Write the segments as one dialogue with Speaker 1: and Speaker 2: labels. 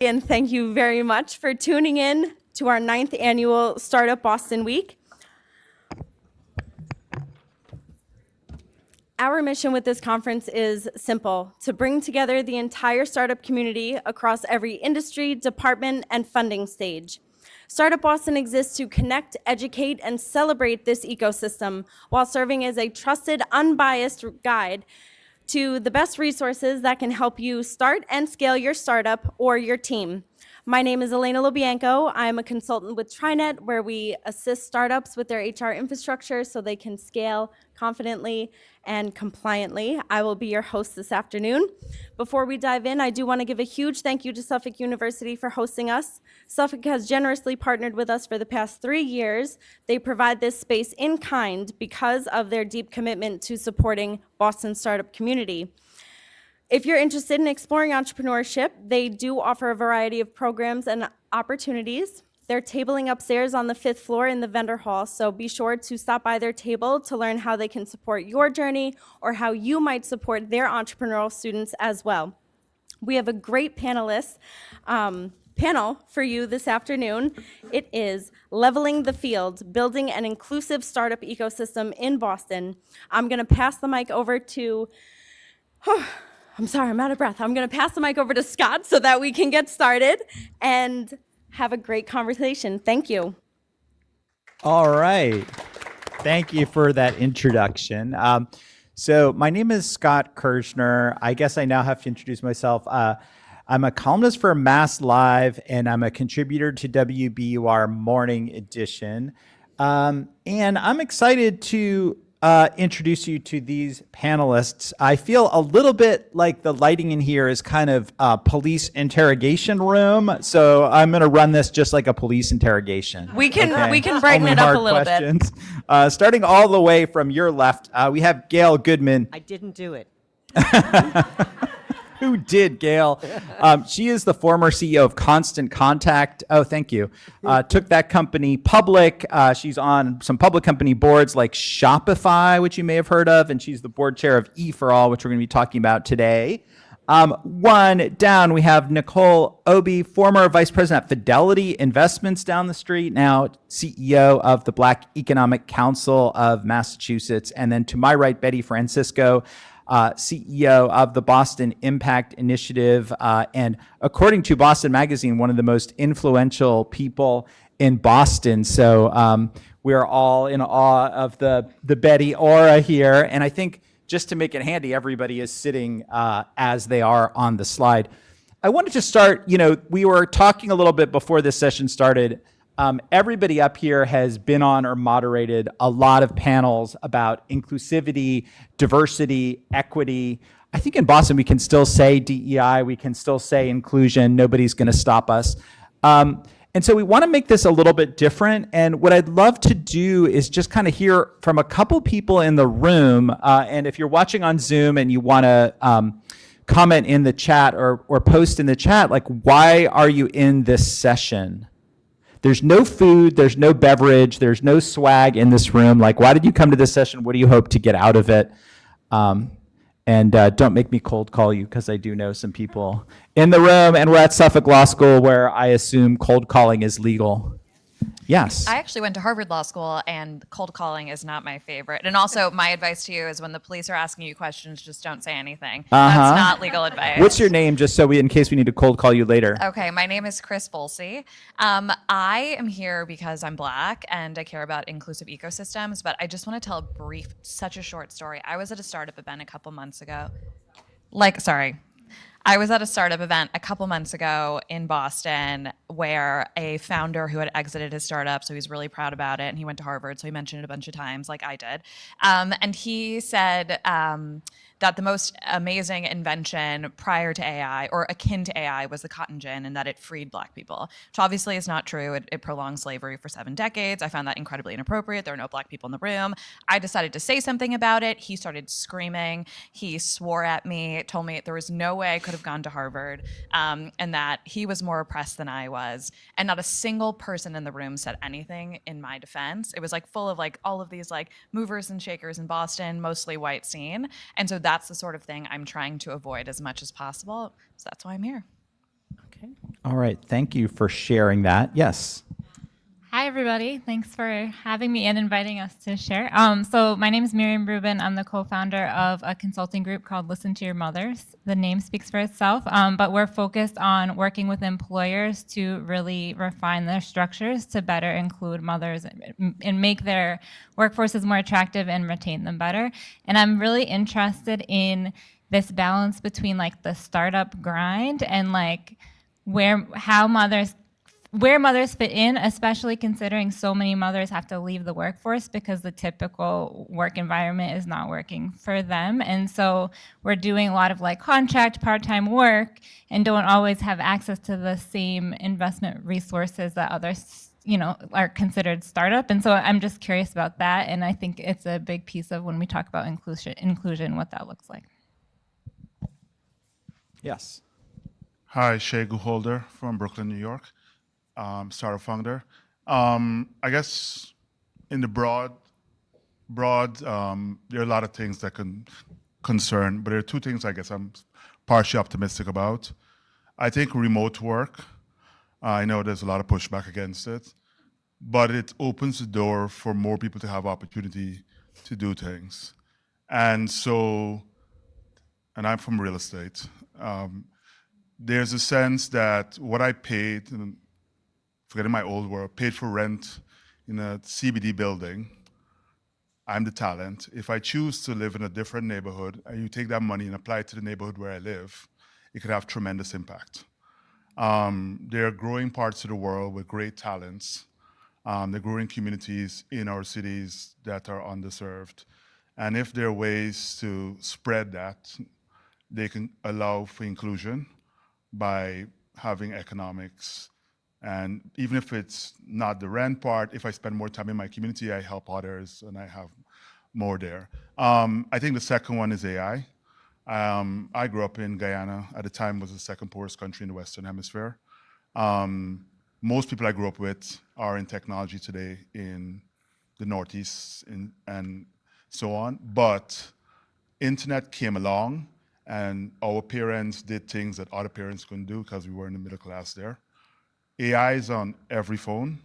Speaker 1: And thank you very much for tuning in to our 9th annual Startup Boston Week. Our mission with this conference is simple: to bring together the entire startup community across every industry, department, and funding stage. Startup Boston exists to connect, educate, and celebrate this ecosystem while serving as a trusted, unbiased guide to the best resources that can help you start and scale your startup or your team. My name is Elena Lobianco. I'm a consultant with TriNet, where we assist startups with their HR infrastructure so they can scale confidently and compliantly. I will be your host this afternoon. Before we dive in, I do want to give a huge thank you to Suffolk University for hosting us. Suffolk has generously partnered with us for the past 3 years. They provide this space in kind because of their deep commitment to supporting Boston's startup community. If you're interested in exploring entrepreneurship, they do offer a variety of programs and opportunities. They're tabling upstairs on the 5th floor in the vendor hall, so be sure to stop by their table to learn how they can support your journey or how you might support their entrepreneurial students as well. We have a great panel for you this afternoon. It is Leveling the Field, Building an Inclusive Startup Ecosystem in Boston. I'm going to pass the mic over to... I'm sorry, I'm out of breath. I'm going to pass the mic over to Scott so that we can get started and have a great conversation. Thank you.
Speaker 2: All right. Thank you for that introduction. So my name is Scott Kirshner. I guess I now have to introduce myself. I'm a columnist for Mass Live, and I'm a contributor to WBUR Morning Edition. And I'm excited to introduce you to these panelists. I feel a little bit like the lighting in here is kind of a police interrogation room, so I'm going to run this just like a police interrogation.
Speaker 1: We can brighten it up a little bit.
Speaker 2: Starting all the way from your left, we have Gail Goodman.
Speaker 3: I didn't do it.
Speaker 2: Who did, Gail? She is the former CEO of Constant Contact. Oh, thank you. Took that company public. She's on some public company boards like Shopify, which you may have heard of, and she's the board chair of E for All, which we're going to be talking about today. One down, we have Nicole Obi, former vice president at Fidelity Investments down the street, now CEO of the Black Economic Council of Massachusetts. And then to my right, Betty Francisco, CEO of the Boston Impact Initiative, and according to Boston Magazine, one of the most influential people in Boston. So we're all in awe of the Betty aura here. And I think just to make it handy, everybody is sitting as they are on the slide. I wanted to start, we were talking a little bit before this session started. Everybody up here has been on or moderated a lot of panels about inclusivity, diversity, equity. I think in Boston we can still say DEI, we can still say inclusion, nobody's going to stop us. And so we want to make this a little bit different. And what I'd love to do is just kind of hear from a couple people in the room. And if you're watching on Zoom and you want to comment in the chat or post in the chat, like, why are you in this session? There's no food, there's no beverage, there's no swag in this room. Like, why did you come to this session? What do you hope to get out of it? And don't make me cold call you, because I do know some people in the room, and we're at Suffolk Law School, where I assume cold calling is legal. Yes.
Speaker 4: I actually went to Harvard Law School, and cold calling is not my favorite. And also, my advice to you is when the police are asking you questions, just don't say anything. That's not legal advice.
Speaker 2: What's your name, just so in case we need to cold call you later?
Speaker 4: Okay, my name is Chris Folsey. I am here because I'm Black and I care about inclusive ecosystems, but I just want to tell a brief, such a short story. I was at a startup event a couple months ago. I was at a startup event a couple months ago in Boston where a founder who had exited his startup, so he's really proud about it, and he went to Harvard, so he mentioned it a bunch of times like I did. And he said that the most amazing invention prior to AI, or akin to AI, was the cotton gin, and that it freed Black people, which obviously is not true. It prolonged slavery for 7 decades. I found that incredibly inappropriate. There are no Black people in the room. I decided to say something about it. He started screaming. He swore at me, told me there was no way I could have gone to Harvard, and that he was more oppressed than I was. And not a single person in the room said anything in my defense. It was like full of like all of these like movers and shakers in Boston, mostly white scene. And so that's the sort of thing I'm trying to avoid as much as possible. So that's why I'm here.
Speaker 2: Okay. All right. Thank you for sharing that. Yes.
Speaker 3: Hi, everybody. Thanks for having me and inviting us to share. So my name is Miriam Rubin. I'm the co-founder of a consulting group called Listen to Your Mothers. The name speaks for itself, but we're focused on working with employers to really refine their structures to better include mothers and make their workforces more attractive and retain them better. And I'm really interested in this balance between like the startup grind and like where mothers fit in, especially considering so many mothers have to leave the workforce because the typical work environment is not working for them. And so we're doing a lot of like contract part-time work and don't always have access to the same investment resources that others, are considered startup. And so I'm just curious about that. And I think it's a big piece of when we talk about inclusion, what that looks like.
Speaker 2: Yes.
Speaker 5: Hi, Shay Guholder from Brooklyn, New York, startup founder. I guess in the broad, there are a lot of things that can concern, but there are two things I guess I'm partially optimistic about. I think remote work, I know there's a lot of pushback against it, but it opens the door for more people to have opportunity to do things. And I'm from real estate. There's a sense that what I paid, forgetting my old world, paid for rent in a CBD building, I'm the talent. If I choose to live in a different neighborhood, and you take that money and apply it to the neighborhood where I live, it could have tremendous impact. There are growing parts of the world with great talents. There are growing communities in our cities that are underserved. And if there are ways to spread that, they can allow for inclusion by having economics. And even if it's not the rent part, if I spend more time in my community, I help others and I have more there. I think the second one is AI. I grew up in Guyana. At the time, it was the second poorest country in the Western Hemisphere. Most people I grew up with are in technology today in the Northeast and so on. But internet came along and our parents did things that other parents couldn't do because we were in the middle class there. AI is on every phone.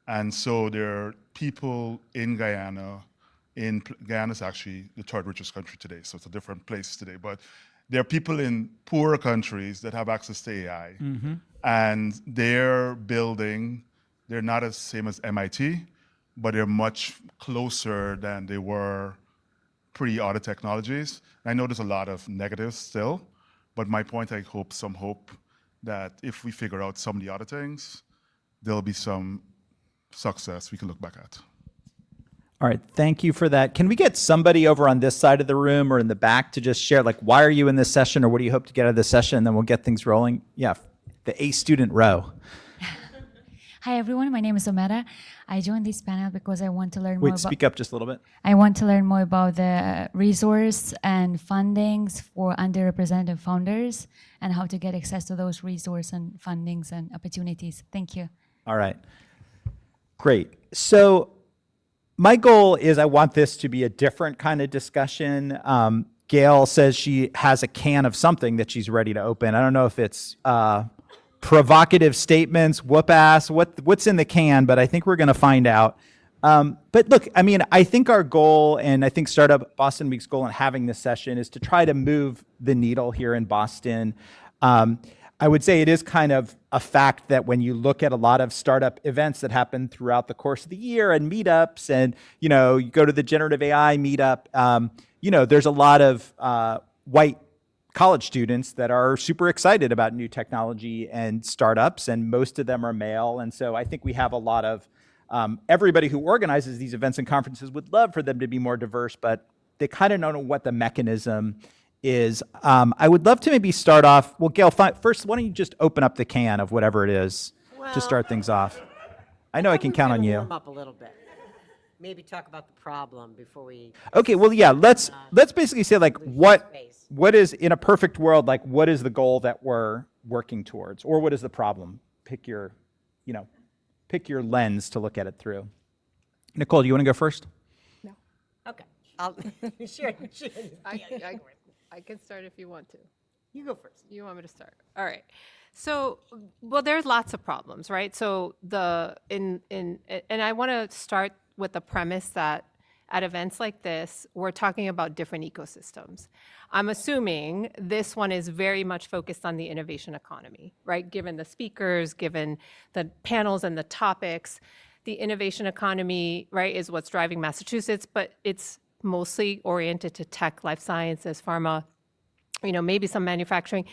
Speaker 5: And so there are people in Guyana. Guyana is actually the third richest country today, so it's a different place today. But there are people in poorer countries that have access to AI. Mm-hmm. And they're building, they're not as same as MIT, but they're much closer than they were pre-other technologies. I know there's a lot of negatives still, but my point, I hope some hope that if we figure out some of the other things, there'll be some success we can look back at.
Speaker 2: All right. Thank you for that. Can we get somebody over on this side of the room or in the back to just share, like, why are you in this session or what do you hope to get out of this session? And then we'll get things rolling. Yeah, the A student row.
Speaker 6: Hi, everyone. My name is Omera. I joined this panel because I want to learn more
Speaker 2: Wait,
Speaker 6: about...
Speaker 2: speak up just a little bit.
Speaker 6: I want to learn more about the resource and fundings for underrepresented founders and how to get access to those resources and fundings and opportunities. Thank you.
Speaker 2: All right. Great. So my goal is I want this to be a different kind of discussion. Gail says she has a can of something that she's ready to open. I don't know if it's provocative statements, whoop ass, what's in the can, but I think we're going to find out. But look, I mean, I think our goal, and I think Startup Boston Week's goal in having this session is to try to move the needle here in Boston. I would say it is kind of a fact that when you look at a lot of startup events that happen throughout the course of the year and meetups and, you go to the generative AI meetup, there's a lot of white college students that are super excited about new technology and startups, and most of them are male. And so I think we have a lot of everybody who organizes these events and conferences would love for them to be more diverse, but they kind of don't know what the mechanism is. I would love to maybe start off. Well, Gail, first, why don't you just open up the can of whatever it is to start things off? I know I can count on you.
Speaker 7: Warm up a little bit. Maybe talk about the problem before we.
Speaker 2: Okay, well, yeah, let's basically say like what is in a perfect world, like what is the goal that we're working towards, or what is the problem? Pick your lens to look at it through. Nicole, do you want to go first?
Speaker 7: No. Okay. I'll sure.
Speaker 8: I can start if you want to.
Speaker 7: You go first.
Speaker 8: You want me to start? All right. So, well, there's lots of problems, right? So and I want to start with the premise that at events like this, we're talking about different ecosystems. I'm assuming this one is very much focused on the innovation economy, right? Given the speakers, given the panels and the topics, the innovation economy, right, is what's driving Massachusetts, but it's mostly oriented to tech, life sciences, pharma, maybe some manufacturing,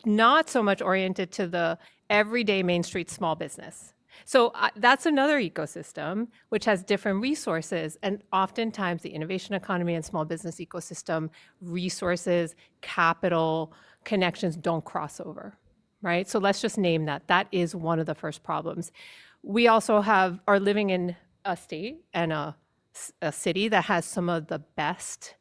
Speaker 8: not so much oriented to the everyday Main Street small business. So that's another ecosystem which has different resources. And oftentimes the innovation economy and small business ecosystem resources, capital, connections don't cross over, right? So let's just name that. That is one of the first problems. We also are living in a state and a city that has some of the best,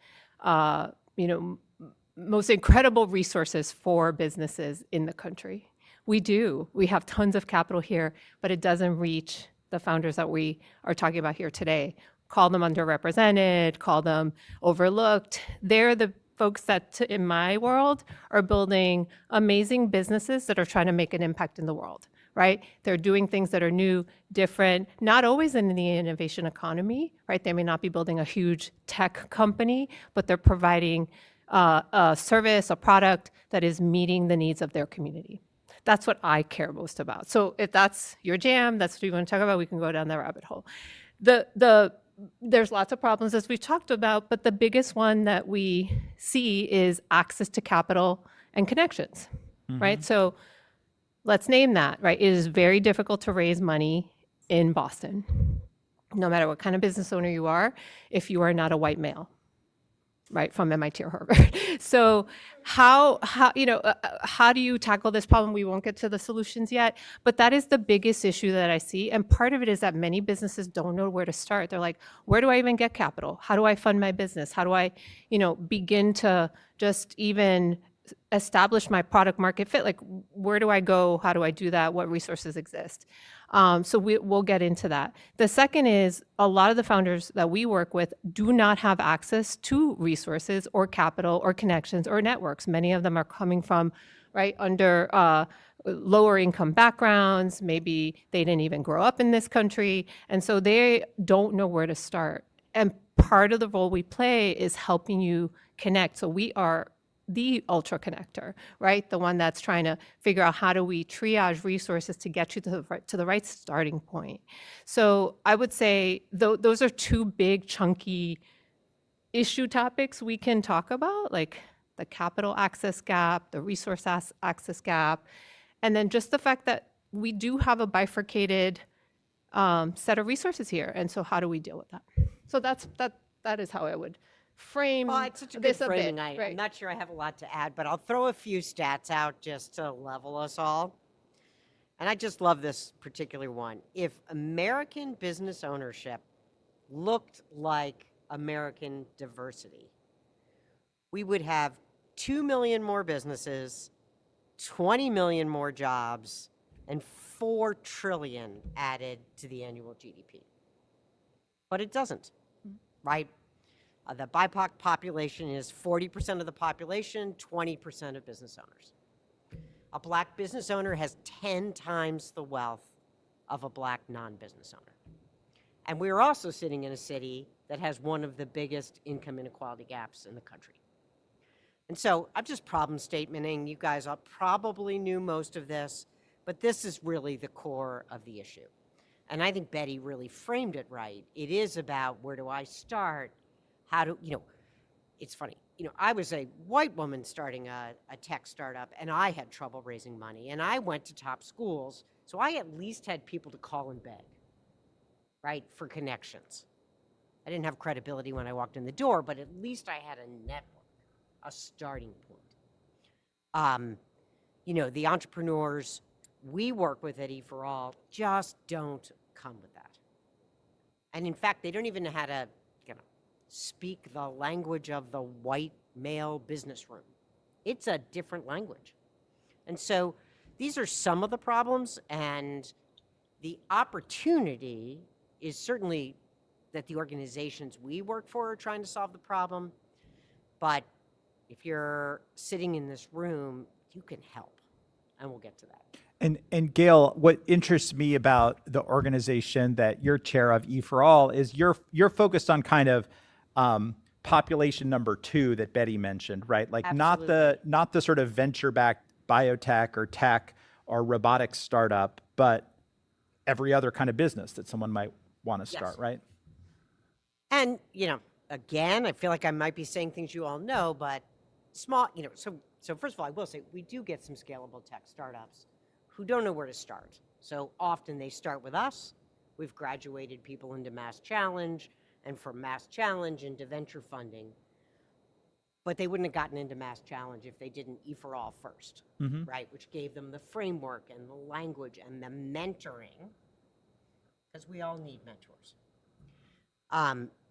Speaker 8: most incredible resources for businesses in the country. We do. We have tons of capital here, but it doesn't reach the founders that we are talking about here today. Call them underrepresented, call them overlooked. They're the folks that, in my world, are building amazing businesses that are trying to make an impact in the world, right? They're doing things that are new, different, not always in the innovation economy, right? They may not be building a huge tech company, but they're providing a service, a product that is meeting the needs of their community. That's what I care most about. So if that's your jam, that's what you want to talk about, we can go down that rabbit hole. There's lots of problems, as we've talked about, but the biggest one that we see is access to capital and connections, right? So let's name that, right? It is very difficult to raise money in Boston, no matter what kind of business owner you are, if you are not a white male, right, from MIT or Harvard. So how do you tackle this problem? We won't get to the solutions yet, but that is the biggest issue that I see. And part of it is that many businesses don't know where to start. They're like, where do I even get capital? How do I fund my business? How do I, begin to just even establish my product market fit? Like, where do I go? How do I do that? What resources exist? So we'll get into that. The second is a lot of the founders that we work with do not have access to resources or capital or connections or networks. Many of them are coming from, right, under lower income backgrounds. Maybe they didn't even grow up in this country. And so they don't know where to start. And part of the role we play is helping you connect. So we are the ultra connector, right? The one that's trying to figure out how do we triage resources to get you to the right starting point. So I would say those are two big chunky issue topics we can talk about, like the capital access gap, the resource access gap, and then just the fact that we do have a bifurcated set of resources here. And so how do we deal with that? So that is how I would frame
Speaker 7: Well, it's such a good
Speaker 8: this a
Speaker 7: framing.
Speaker 8: bit.
Speaker 7: I'm
Speaker 8: Right.
Speaker 7: not sure I have a lot to add, but I'll throw a few stats out just to level us all. And I just love this particular one. If American business ownership looked like American diversity, we would have 2 million more businesses, 20 million more jobs, and 4 trillion added to the annual GDP. But it doesn't, right? The BIPOC population is 40% of the population, 20% of business owners. A black business owner has 10 times the wealth of a black non-business owner. And we're also sitting in a city that has one of the biggest income inequality gaps in the country. And so I'm just problem statementing. You guys probably knew most of this, but this is really the core of the issue. And I think Betty really framed it right. It is about, where do I start? How do, it's funny. I was a white woman starting a tech startup, and I had trouble raising money. And I went to top schools, so I at least had people to call and beg, right, for connections. I didn't have credibility when I walked in the door, but at least I had a network, a starting point. The entrepreneurs we work with at E4All just don't come with that. And in fact, they don't even know how to speak the language of the white male business room. It's a different language. And so these are some of the problems, and the opportunity is certainly that the organizations we work for are trying to solve the problem. But if you're sitting in this room, you can help. and we'll get to that.
Speaker 2: And Gail, what interests me about the organization that you're chair of, E for All, is you're focused on kind of population number 2 that Betty mentioned, right? Like not the sort of venture-backed biotech or tech or robotics startup, but every other kind of business that someone might want to start, right?
Speaker 7: And, again, I feel like I might be saying things you all know, but small, so first of all, I will say we do get some scalable tech startups who don't know where to start. So often they start with us. We've graduated people into Mass Challenge, and from Mass Challenge into venture funding. But they wouldn't have gotten into Mass Challenge if they didn't E for All first, right? Which gave them the framework and the language and the mentoring, because we all need mentors.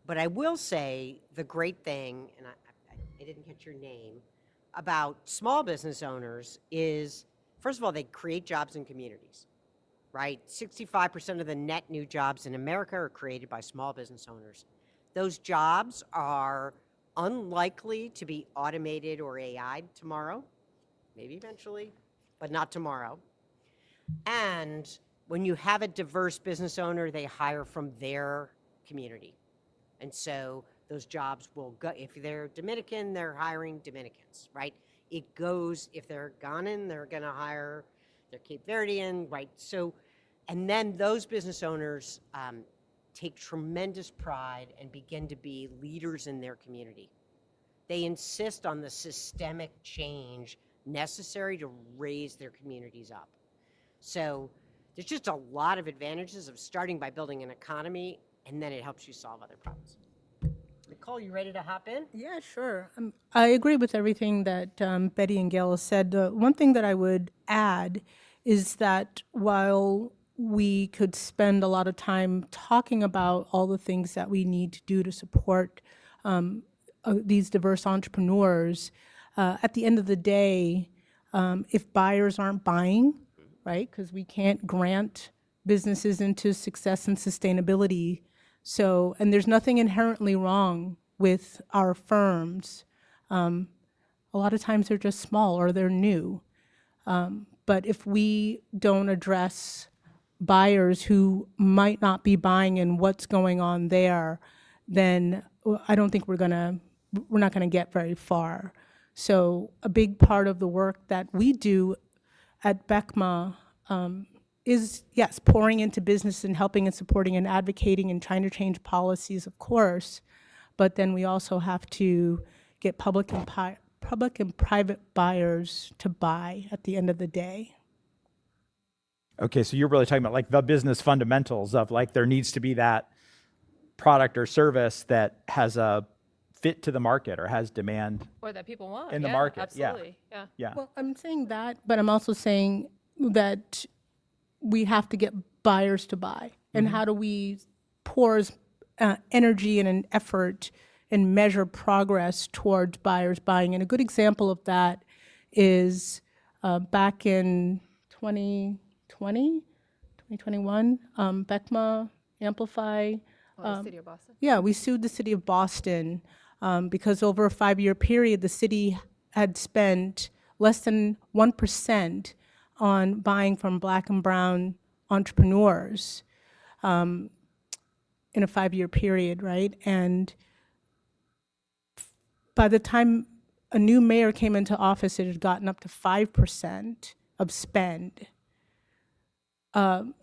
Speaker 7: But I will say the great thing, and I didn't catch your name, about small business owners is, first of all, they create jobs in communities, right? 65% of the net new jobs in America are created by small business owners. Those jobs are unlikely to be automated or AI'd tomorrow, maybe eventually, but not tomorrow. And when you have a diverse business owner, they hire from their community. And so those jobs will go, if they're Dominican, they're hiring Dominicans, right? It goes, if they're Ghanaian, they're gonna hire their Cape Verdean, right? So, and then those business owners take tremendous pride and begin to be leaders in their community. They insist on the systemic change necessary to raise their communities up. So there's just a lot of advantages of starting by building an economy, and then it helps you solve other problems. Nicole, you ready to hop in?
Speaker 9: Yeah, sure. I agree with everything that Betty and Gail said. One thing that I would add is that while we could spend a lot of time talking about all the things that we need to do to support these diverse entrepreneurs, at the end of the day, if buyers aren't buying, right, because we can't grant businesses into success and sustainability. So, and there's nothing inherently wrong with our firms. A lot of times they're just small or they're new. But if we don't address buyers who might not be buying and what's going on there, then I don't think we're not gonna get very far. So a big part of the work that we do at BECMA is, yes, pouring into business and helping and supporting and advocating and trying to change policies, of course, but then we also have to get public and private buyers to buy at the end of the day.
Speaker 2: Okay, so you're really talking about like the business fundamentals of like there needs to be that product or service that has a fit to the market or has demand
Speaker 8: Or that people want.
Speaker 2: in the market.
Speaker 8: Absolutely.
Speaker 2: Yeah.
Speaker 9: Well, I'm saying that, but I'm also saying that we have to get buyers to buy. And how do we pour energy and an effort and measure progress towards buyers buying? And a good example of that is back in 2021, BECMA, Amplify.
Speaker 8: The city of Boston.
Speaker 9: Yeah, we sued the city of Boston because over a 5-year period, the city had spent less than 1% on buying from Black and brown entrepreneurs in a 5-year period, right? And by the time a new mayor came into office, it had gotten up to 5% of spend.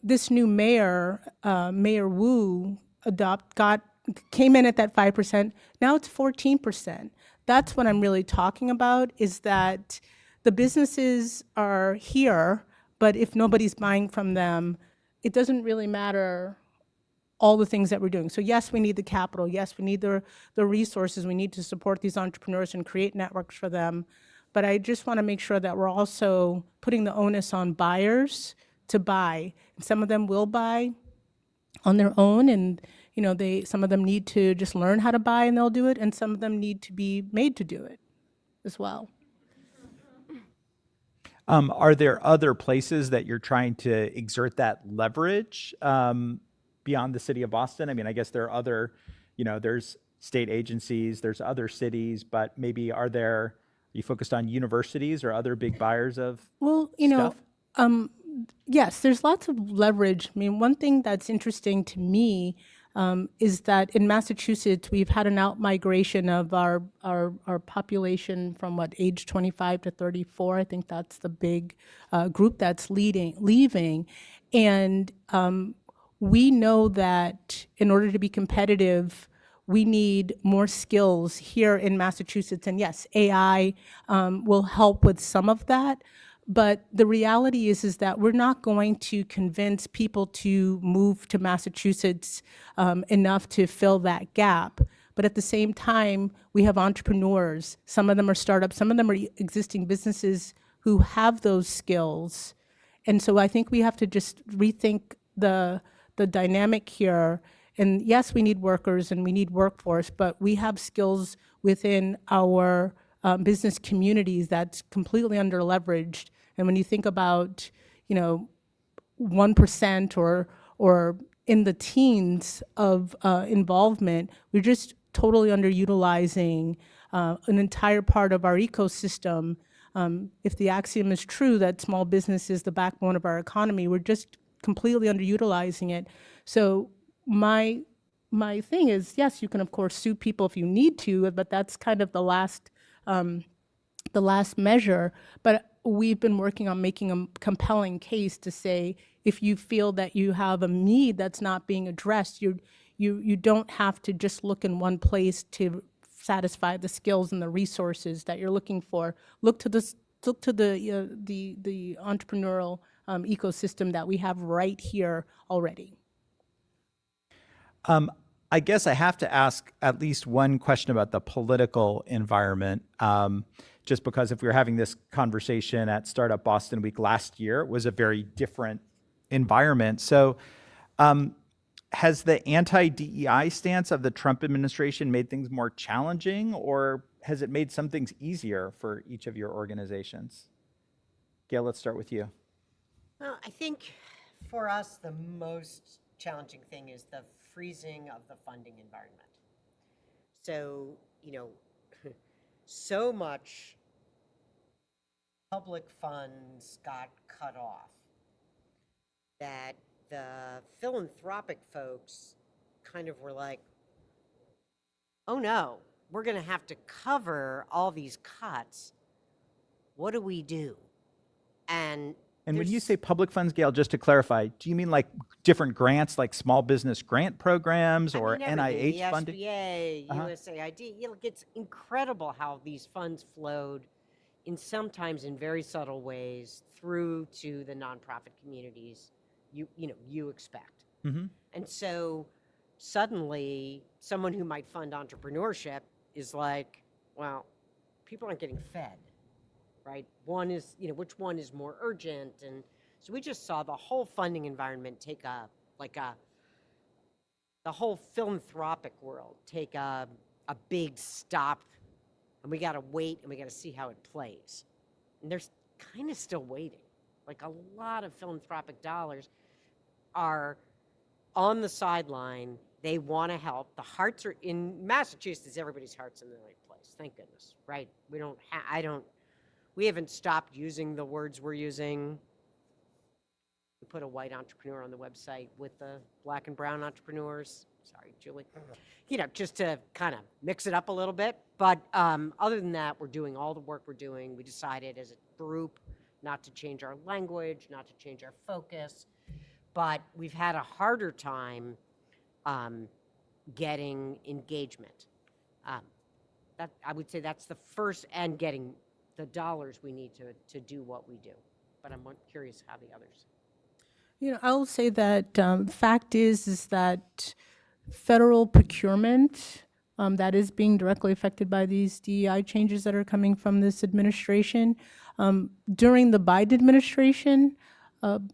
Speaker 9: This new mayor, Mayor Wu, came in at that 5%. Now it's 14%. That's what I'm really talking about, is that the businesses are here, but if nobody's buying from them, it doesn't really matter all the things that we're doing. So yes, we need the capital. Yes, we need the resources. We need to support these entrepreneurs and create networks for them. But I just want to make sure that we're also putting the onus on buyers to buy. And some of them will buy on their own, and some of them need to just learn how to buy and they'll do it, and some of them need to be made to do it as well.
Speaker 2: Are there other places that you're trying to exert that leverage beyond the city of Boston? I mean, I guess there are other, there's state agencies, there's other cities, but maybe are there you focused on universities or other big buyers of
Speaker 9: Well,
Speaker 2: stuff?
Speaker 9: yes, there's lots of leverage. I mean, one thing that's interesting to me is that in Massachusetts, we've had an out-migration of our population from age 25 to 34. I think that's the big group that's leaving. And we know that in order to be competitive, we need more skills here in Massachusetts. And yes, AI will help with some of that. But the reality is that we're not going to convince people to move to Massachusetts enough to fill that gap. But at the same time, we have entrepreneurs. Some of them are startups, some of them are existing businesses who have those skills. And so I think we have to just rethink the dynamic here. And yes, we need workers and we need workforce, but we have skills within our business communities that's completely underleveraged. And when you think about, 1% or in the teens of involvement, we're just totally underutilizing an entire part of our ecosystem. If the axiom is true that small business is the backbone of our economy, we're just completely underutilizing it. So my thing is, yes, you can of course sue people if you need to, but that's kind of the last measure. But we've been working on making a compelling case to say, if you feel that you have a need that's not being addressed, you don't have to just look in one place to satisfy the skills and the resources that you're looking for. Look to the entrepreneurial ecosystem that we have right here already.
Speaker 2: I guess I have to ask at least one question about the political environment, just because if we were having this conversation at Startup Boston Week last year, it was a very different environment. So has the anti-DEI stance of the Trump administration made things more challenging, or has it made some things easier for each of your organizations? Gail, let's start with you.
Speaker 7: Well, I think for us, the most challenging thing is the freezing of the funding environment. So, so much public funds got cut off that the philanthropic folks kind of were like, oh no, we're going to have to cover all these cuts. What do we do? And
Speaker 2: when you say public funds, Gail, just to clarify, do you mean like different grants, like small business grant programs or NIH
Speaker 7: the
Speaker 2: funding?
Speaker 7: SBA, USAID, it's incredible how these funds flowed sometimes in very subtle ways through to the nonprofit communities you expect.
Speaker 2: Mm-hmm.
Speaker 7: And so suddenly someone who might fund entrepreneurship is like, well, people aren't getting fed, right? One is, which one is more urgent? And so we just saw the whole funding environment take the whole philanthropic world take a big stop, and we got to wait and we got to see how it plays. And they're kind of still waiting. Like a lot of philanthropic dollars are on the sideline. They want to help. The hearts are in Massachusetts. Everybody's heart's in the right place. Thank goodness, right? We haven't stopped using the words we're using. We put a white entrepreneur on the website with the black and brown entrepreneurs. Sorry, Julie. Just to kind of mix it up a little bit. But other than that, we're doing all the work we're doing. We decided as a group not to change our language, not to change our focus. But we've had a harder time getting engagement. I would say that's the first, and getting the dollars we need to do what we do. But I'm curious how the others.
Speaker 9: I'll say that fact is that federal procurement that is being directly affected by these DEI changes that are coming from this administration. During the Biden administration,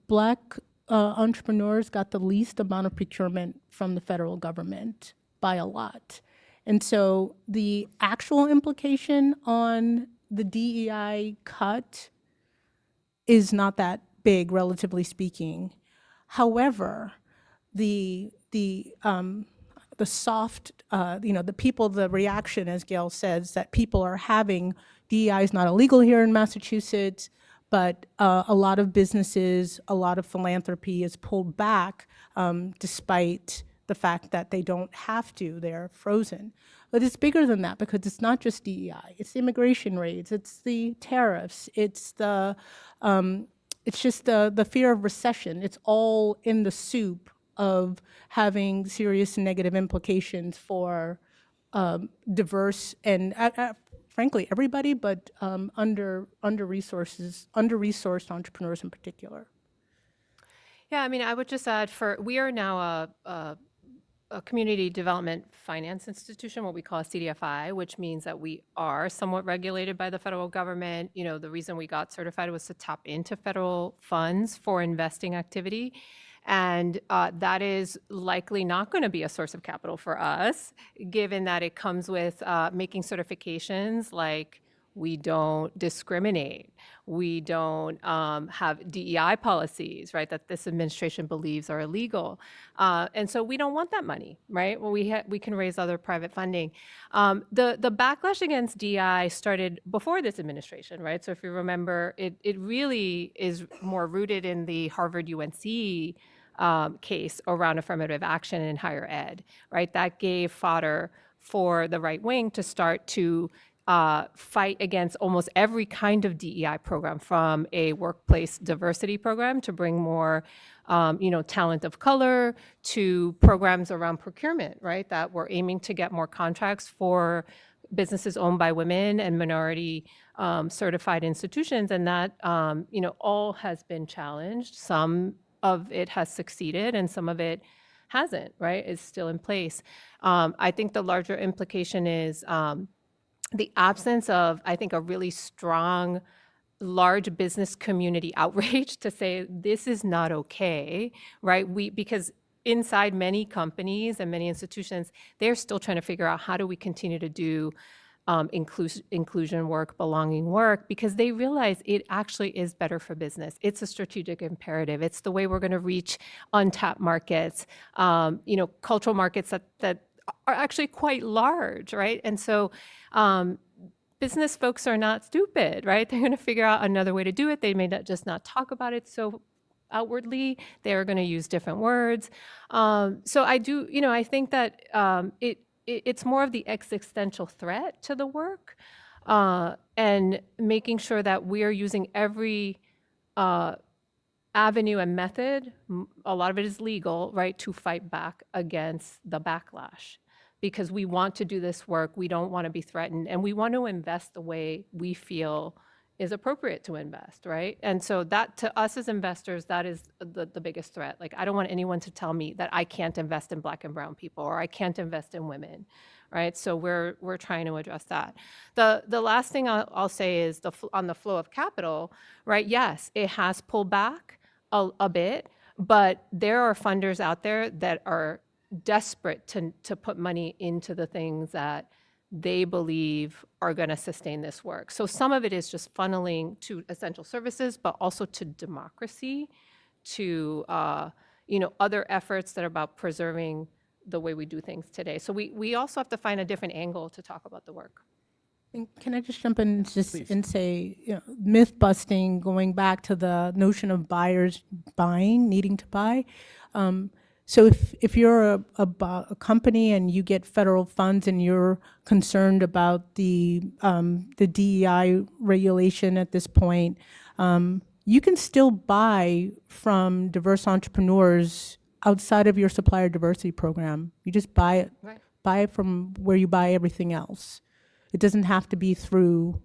Speaker 9: Black entrepreneurs got the least amount of procurement from the federal government by a lot. And so the actual implication on the DEI cut is not that big, relatively speaking. However, the the soft, the people, the reaction, as Gail says, that people are having. DEI is not illegal here in Massachusetts, but a lot of businesses, a lot of philanthropy is pulled back despite the fact that they don't have to, they're frozen. But it's bigger than that because it's not just DEI, it's the immigration raids, it's the tariffs, it's just the fear of recession. It's all in the soup of having serious negative implications for diverse and frankly everybody, but under-resourced entrepreneurs in particular.
Speaker 8: Yeah, I mean, I would just add we are now a community development finance institution, what we call a CDFI, which means that we are somewhat regulated by the federal government. You know, the reason we got certified was to tap into federal funds for investing activity. And that is likely not going to be a source of capital for us, given that it comes with making certifications like we don't discriminate, we don't have DEI policies, right, that this administration believes are illegal. And so we don't want that money, right? Well, we can raise other private funding. The backlash against DEI started before this administration, right? So if you remember, it really is more rooted in the Harvard-UNC case around affirmative action in higher ed, right? That gave fodder for the right wing to start to fight against almost every kind of DEI program, from a workplace diversity program to bring more, talent of color, to programs around procurement, right? That we're aiming to get more contracts for businesses owned by women and minority certified institutions, and that all has been challenged. Some of it has succeeded, and some of it hasn't. Right? It's still in place. I think the larger implication is the absence of, I think, a really strong, large business community outrage to say this is not okay, right? Because inside many companies and many institutions, they're still trying to figure out how do we continue to do inclusion work, belonging work, because they realize it actually is better for business. It's a strategic imperative. It's the way we're going to reach untapped markets, cultural markets that are actually quite large, right? And so business folks are not stupid, right? They're going to figure out another way to do it. They may not talk about it so outwardly. They're going to use different words. So I think that it's more of the existential threat to the work, and making sure that we are using every avenue and method, a lot of it is legal, right, to fight back against the backlash. Because we want to do this work, we don't want to be threatened, and we want to invest the way we feel is appropriate to invest, right? And so that, to us as investors, that is the biggest threat. Like, I don't want anyone to tell me that I can't invest in Black and brown people, or I can't invest in women, right? So we're trying to address that. The last thing I'll say is on the flow of capital, right? Yes, it has pulled back a bit, but there are funders out there that are desperate to put money into the things that they believe are going to sustain this work. So some of it is just funneling to essential services, but also to democracy, to other efforts that are about preserving the way we do things today. So we also have to find a different angle to talk about the work.
Speaker 9: And can I just jump in and say, myth busting, going back to the notion of buyers buying, needing to buy. So if you're a company and you get federal funds and you're concerned about the DEI regulation at this point, you can still buy from diverse entrepreneurs outside of your supplier diversity program. You just buy it,
Speaker 8: Right.
Speaker 9: buy it from where you buy everything else. It doesn't have to be through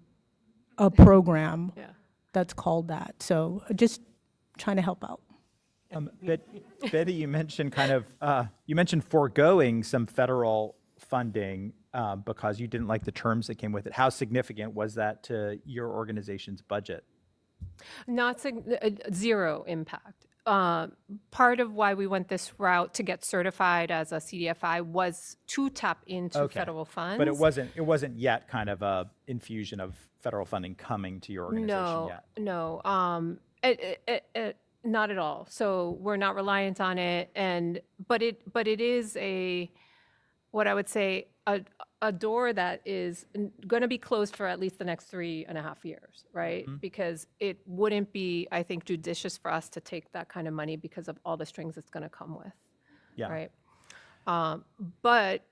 Speaker 9: a program that's called that. So just trying to help out.
Speaker 2: Betty, you mentioned you mentioned foregoing some federal funding because you didn't like the terms that came with it. How significant was that to your organization's budget?
Speaker 8: Not zero impact. Part of why we went this route to get certified as a CDFI was to tap into federal funds.
Speaker 2: But it wasn't yet kind of a infusion of federal funding coming to your organization yet.
Speaker 8: No, not at all. So we're not reliant on it, but it is what I would say, a door that is going to be closed for at least the next 3.5 years, right? Because it wouldn't be, I think, judicious for us to take that kind of money because of all the strings it's going to come with,
Speaker 2: Yeah.
Speaker 8: right? But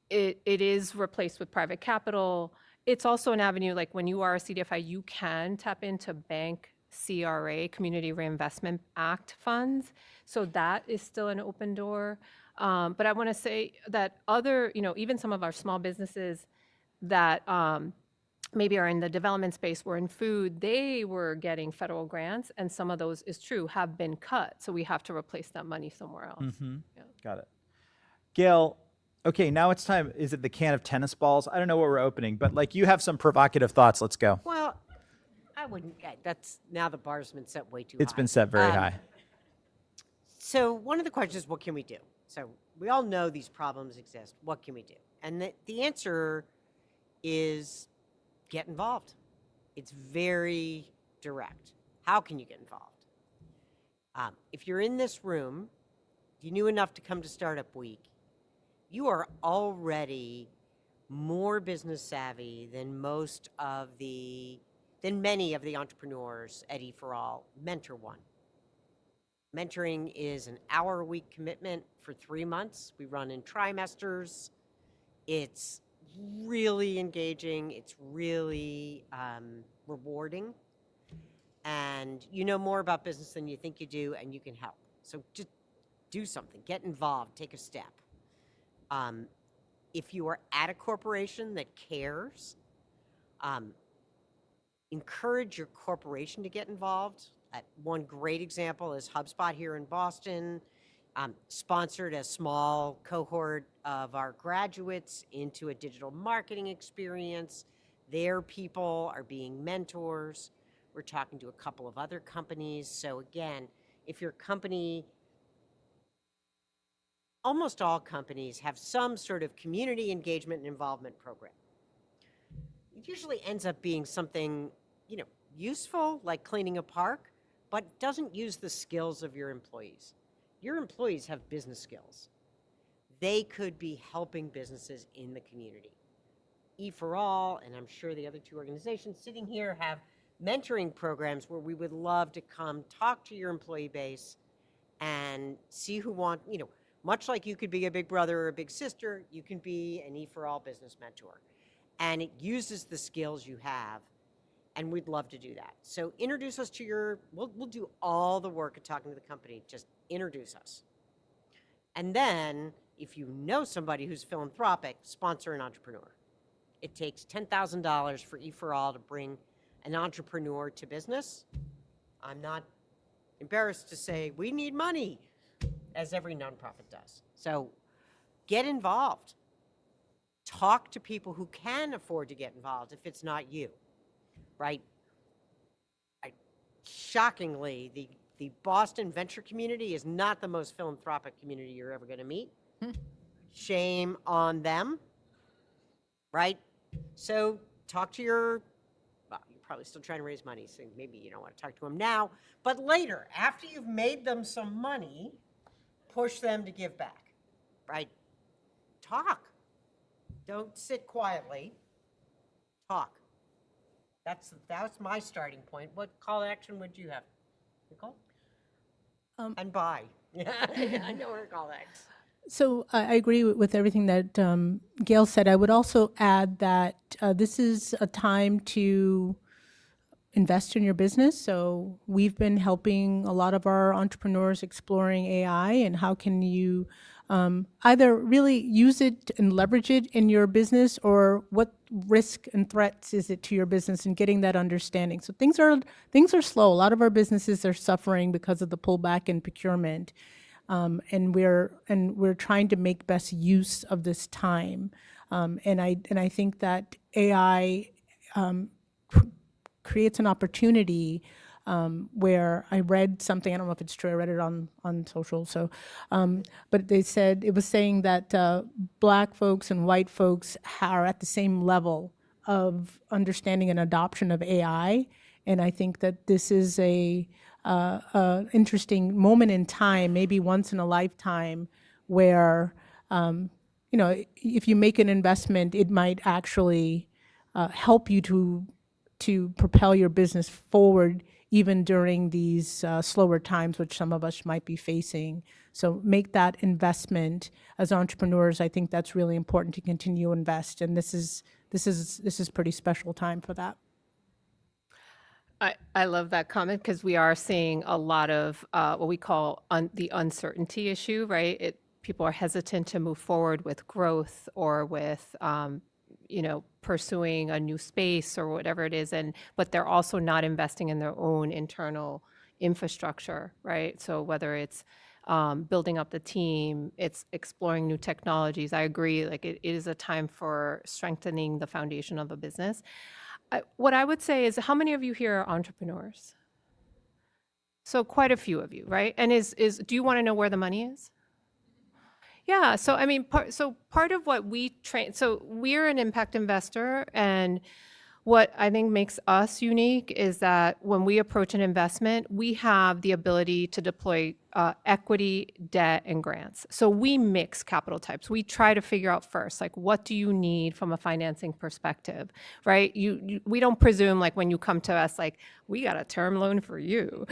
Speaker 8: it is replaced with private capital. It's also an avenue, like when you are a CDFI, you can tap into bank CRA, Community Reinvestment Act funds. So that is still an open door. But I want to say that other, even some of our small businesses that maybe are in the development space, were in food, they were getting federal grants, and some of those, is true, have been cut. So we have to replace that money somewhere else. Yeah.
Speaker 2: Got it. Gail, okay, now it's time. Is it the can of tennis balls? I don't know what we're opening, but like you have some provocative thoughts. Let's go.
Speaker 7: Well, I wouldn't. That's now the bar's been set way too high.
Speaker 2: It's been set very high.
Speaker 7: So one of the questions, what can we do? So we all know these problems exist. What can we do? And the answer is get involved. It's very direct. How can you get involved? If you're in this room, you knew enough to come to Startup Week, you are already more business savvy than many of the entrepreneurs at E4All Mentor One. Mentoring is an hour-a-week commitment for 3 months. We run in trimesters. It's really engaging. It's really rewarding. And you know more about business than you think you do, and you can help. So just do something. Get involved. Take a step. If you are at a corporation that cares, encourage your corporation to get involved. One great example is HubSpot here in Boston, sponsored a small cohort of our graduates into a digital marketing experience. Their people are being mentors. We're talking to a couple of other companies. So again, if your company, almost all companies have some sort of community engagement and involvement program. It usually ends up being something, useful, like cleaning a park, but doesn't use the skills of your employees. Your employees have business skills. They could be helping businesses in the community. E4All, and I'm sure the other two organizations sitting here, have mentoring programs where we would love to come talk to your employee base and see who want, much like you could be a big brother or a big sister, you can be an E4All business mentor. And it uses the skills you have, and we'd love to do that. So introduce us to we'll do all the work of talking to the company, just introduce us. And then, if you know somebody who's philanthropic, sponsor an entrepreneur. It takes $10,000 for E4All to bring an entrepreneur to business. I'm not embarrassed to say we need money, as every nonprofit does. So get involved. Talk to people who can afford to get involved if it's not you, right? Shockingly, the Boston venture community is not the most philanthropic community you're ever going to meet. Shame on them, right? So talk to you're probably still trying to raise money, so maybe you don't want to talk to them now, but later, after you've made them some money, push them to give back, right? Talk. Don't sit quietly. Talk. That's my starting point. What call to action would you have, Nicole? And buy. I know her call to action.
Speaker 9: So I agree with everything that Gail said. I would also add that this is a time to invest in your business. So we've been helping a lot of our entrepreneurs exploring AI and how can you either really use it and leverage it in your business, or what risk and threats is it to your business, and getting that understanding. So things are slow. A lot of our businesses are suffering because of the pullback in procurement. And we're trying to make best use of this time. And I think that AI creates an opportunity where I read something, I don't know if it's true, I read it on social, so, but it was saying that Black folks and white folks are at the same level of understanding and adoption of AI. And I think that this is a interesting moment in time, maybe once in a lifetime, where if you make an investment, it might actually help you to propel your business forward even during these slower times, which some of us might be facing. So make that investment as entrepreneurs. I think that's really important to continue to invest, and this is pretty special time for that.
Speaker 8: I love that comment because we are seeing a lot of what we call the uncertainty issue, right? People are hesitant to move forward with growth or with, pursuing a new space or whatever it is, but they're also not investing in their own internal infrastructure, right? So whether it's building up the team, it's exploring new technologies. I agree, like it is a time for strengthening the foundation of a business. What I would say is, how many of you here are entrepreneurs? So quite a few of you, right? And do you want to know where the money is? Yeah. So I mean, part of what we train. So we're an impact investor, and what I think makes us unique is that when we approach an investment, we have the ability to deploy equity, debt, and grants. So we mix capital types. We try to figure out first, like, what do you need from a financing perspective, right? We don't presume, like, when you come to us, like, we got a term loan for you.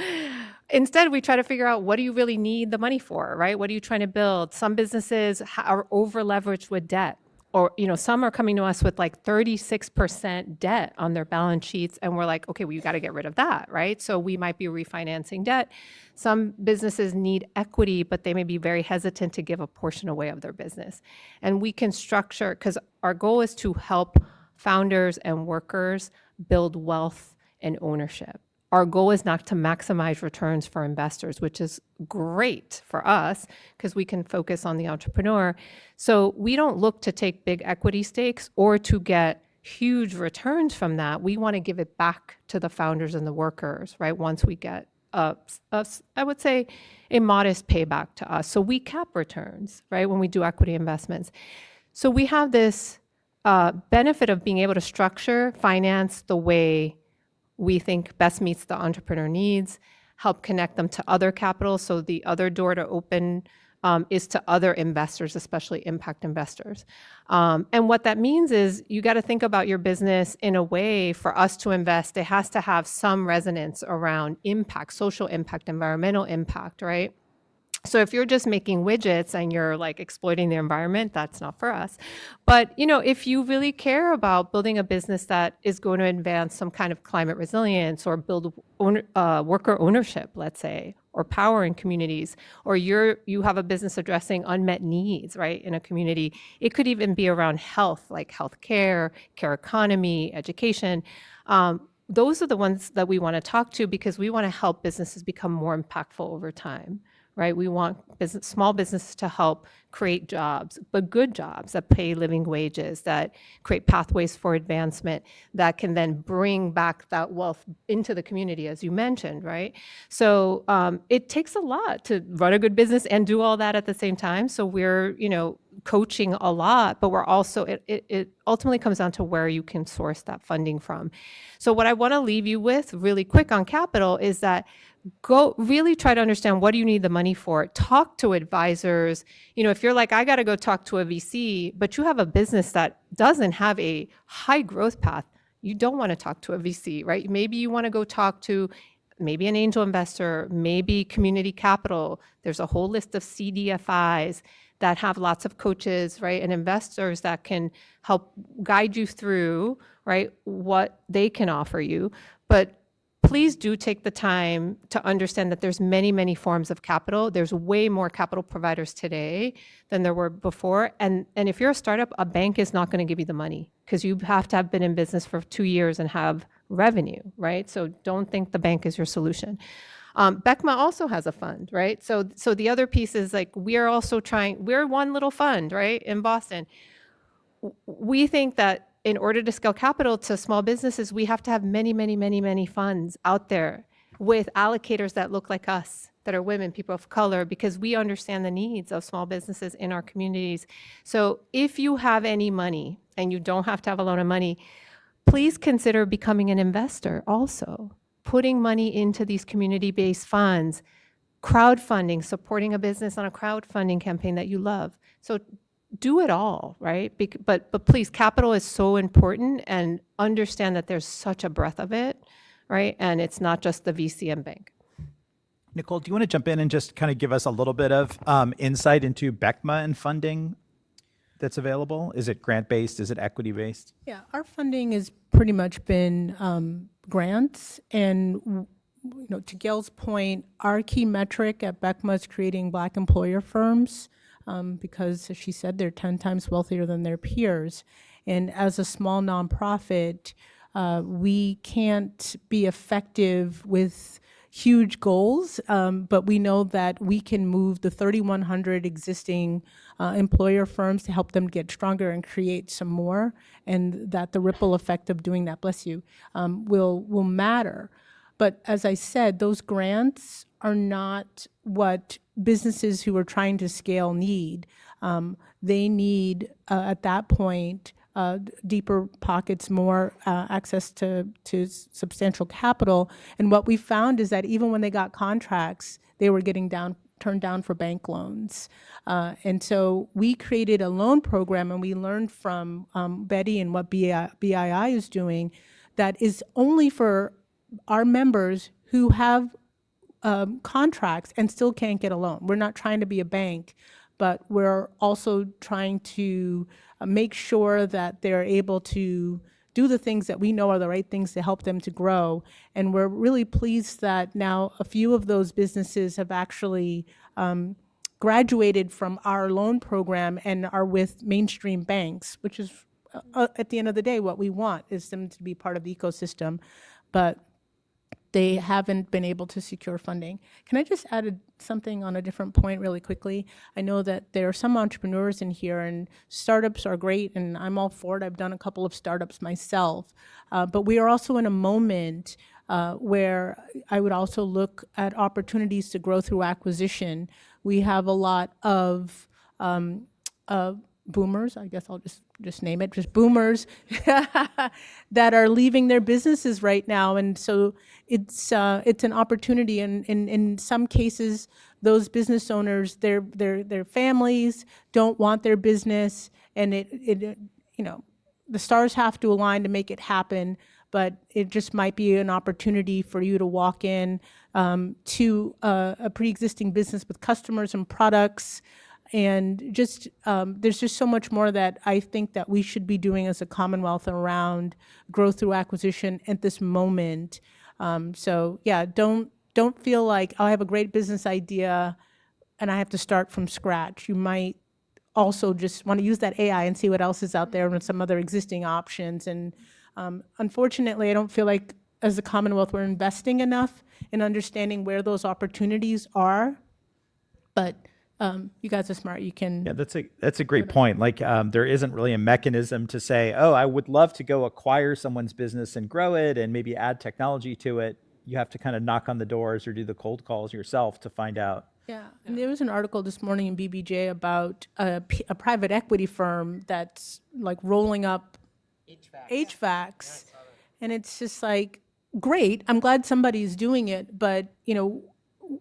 Speaker 8: Instead, we try to figure out, what do you really need the money for, right? What are you trying to build? Some businesses are over leveraged with debt. Or, some are coming to us with like 36% debt on their balance sheets. And we're like, okay, well, you got to get rid of that, right? So we might be refinancing debt. Some businesses need equity, but they may be very hesitant to give a portion away of their business. And we can structure, because our goal is to help founders and workers build wealth and ownership. Our goal is not to maximize returns for investors, which is great for us because we can focus on the entrepreneur. So we don't look to take big equity stakes or to get huge returns from that. We want to give it back to the founders and the workers, right? Once we get, I would say, a modest payback to us. So we cap returns, right, when we do equity investments. So we have this benefit of being able to structure finance the way we think best meets the entrepreneur needs, help connect them to other capital. So the other door to open is to other investors, especially impact investors. And what that means is you got to think about your business in a way. For us to invest, it has to have some resonance around impact, social impact, environmental impact, right? So if you're just making widgets and you're like exploiting the environment, that's not for us. But if you really care about building a business that is going to advance some kind of climate resilience or build worker ownership, let's say, or power in communities, or you have a business addressing unmet needs, right, in a community. It could even be around health, like healthcare, care economy, education. Those are the ones that we want to talk to because we want to help businesses become more impactful over time. Right? We want small businesses to help create jobs, but good jobs that pay living wages, that create pathways for advancement, that can then bring back that wealth into the community, as you mentioned, right? So it takes a lot to run a good business and do all that at the same time. So we're, coaching a lot, but we're also, it ultimately comes down to where you can source that funding from. So what I want to leave you with really quick on capital is that go really try to understand, what do you need the money for? Talk to advisors. If you're like, I got to go talk to a VC, but you have a business that doesn't have a high growth path, you don't want to talk to a VC, right? Maybe you want to go talk to maybe an angel investor, maybe community capital. There's a whole list of CDFIs that have lots of coaches, right, and investors that can help guide you through, right, what they can offer you. But please do take the time to understand that there's many, many forms of capital. There's way more capital providers today than there were before. And if you're a startup, a bank is not going to give you the money because you have to have been in business for 2 years and have revenue, right? So don't think the bank is your solution. BECMA also has a fund, right? So the other piece is, like, we're one little fund, right, in Boston. We think that in order to scale capital to small businesses, we have to have many, many, many, many funds out there with allocators that look like us, that are women, people of color, because we understand the needs of small businesses in our communities. So if you have any money, and you don't have to have a lot of money, please consider becoming an investor also. Putting money into these community-based funds, crowdfunding, supporting a business on a crowdfunding campaign that you love. So do it all, right? But please, capital is so important, and understand that there's such a breadth of it, right? And it's not just the VC and bank.
Speaker 2: Nicole, do you want to jump in and just kind of give us a little bit of insight into BECMA and funding that's available? Is it grant-based? Is it equity-based?
Speaker 9: Yeah, our funding has pretty much been grants, and to Gail's point, our key metric at BECMA is creating Black employer firms because, as she said, they're 10 times wealthier than their peers. And as a small nonprofit, we can't be effective with huge goals, but we know that we can move the 3,100 existing employer firms to help them get stronger and create some more, and that the ripple effect of doing that, bless you, will matter. But as I said, those grants are not what businesses who are trying to scale need. They need, at that point, deeper pockets, more access to substantial capital. And what we found is that even when they got contracts, they were getting turned down for bank loans. And so we created a loan program, and we learned from Betty and what BII is doing, that is only for our members who have contracts and still can't get a loan. We're not trying to be a bank, but we're also trying to make sure that they're able to do the things that we know are the right things to help them to grow. And we're really pleased that now a few of those businesses have actually graduated from our loan program and are with mainstream banks, which is at the end of the day what we want, is them to be part of the ecosystem. But they haven't been able to secure funding. Can I just add something on a different point really quickly? I know that there are some entrepreneurs in here, and startups are great, and I'm all for it. I've done a couple of startups myself. But we are also in a moment where I would also look at opportunities to grow through acquisition. We have a lot of boomers, I guess I'll just name it, just boomers that are leaving their businesses right now. And so it's an opportunity. And in some cases, those business owners, their families don't want their business, and the stars have to align to make it happen. But it just might be an opportunity for you to walk in to a pre-existing business with customers and products. And just there's just so much more that I think that we should be doing as a Commonwealth around growth through acquisition at this moment. So yeah, don't feel like, oh, I have a great business idea and I have to start from scratch. You might also just want to use that AI and see what else is out there and some other existing options. And unfortunately, I don't feel like as a Commonwealth we're investing enough in understanding where those opportunities are. But you guys are smart. You can.
Speaker 2: Yeah, that's a great point. Like there isn't really a mechanism to say, oh, I would love to go acquire someone's business and grow it and maybe add technology to it. You have to kind of knock on the doors or do the cold calls yourself to find out.
Speaker 9: Yeah, and there was an article this morning in BBJ about a private equity firm that's like rolling up HVACs. And it's just like, great, I'm glad somebody's doing it, but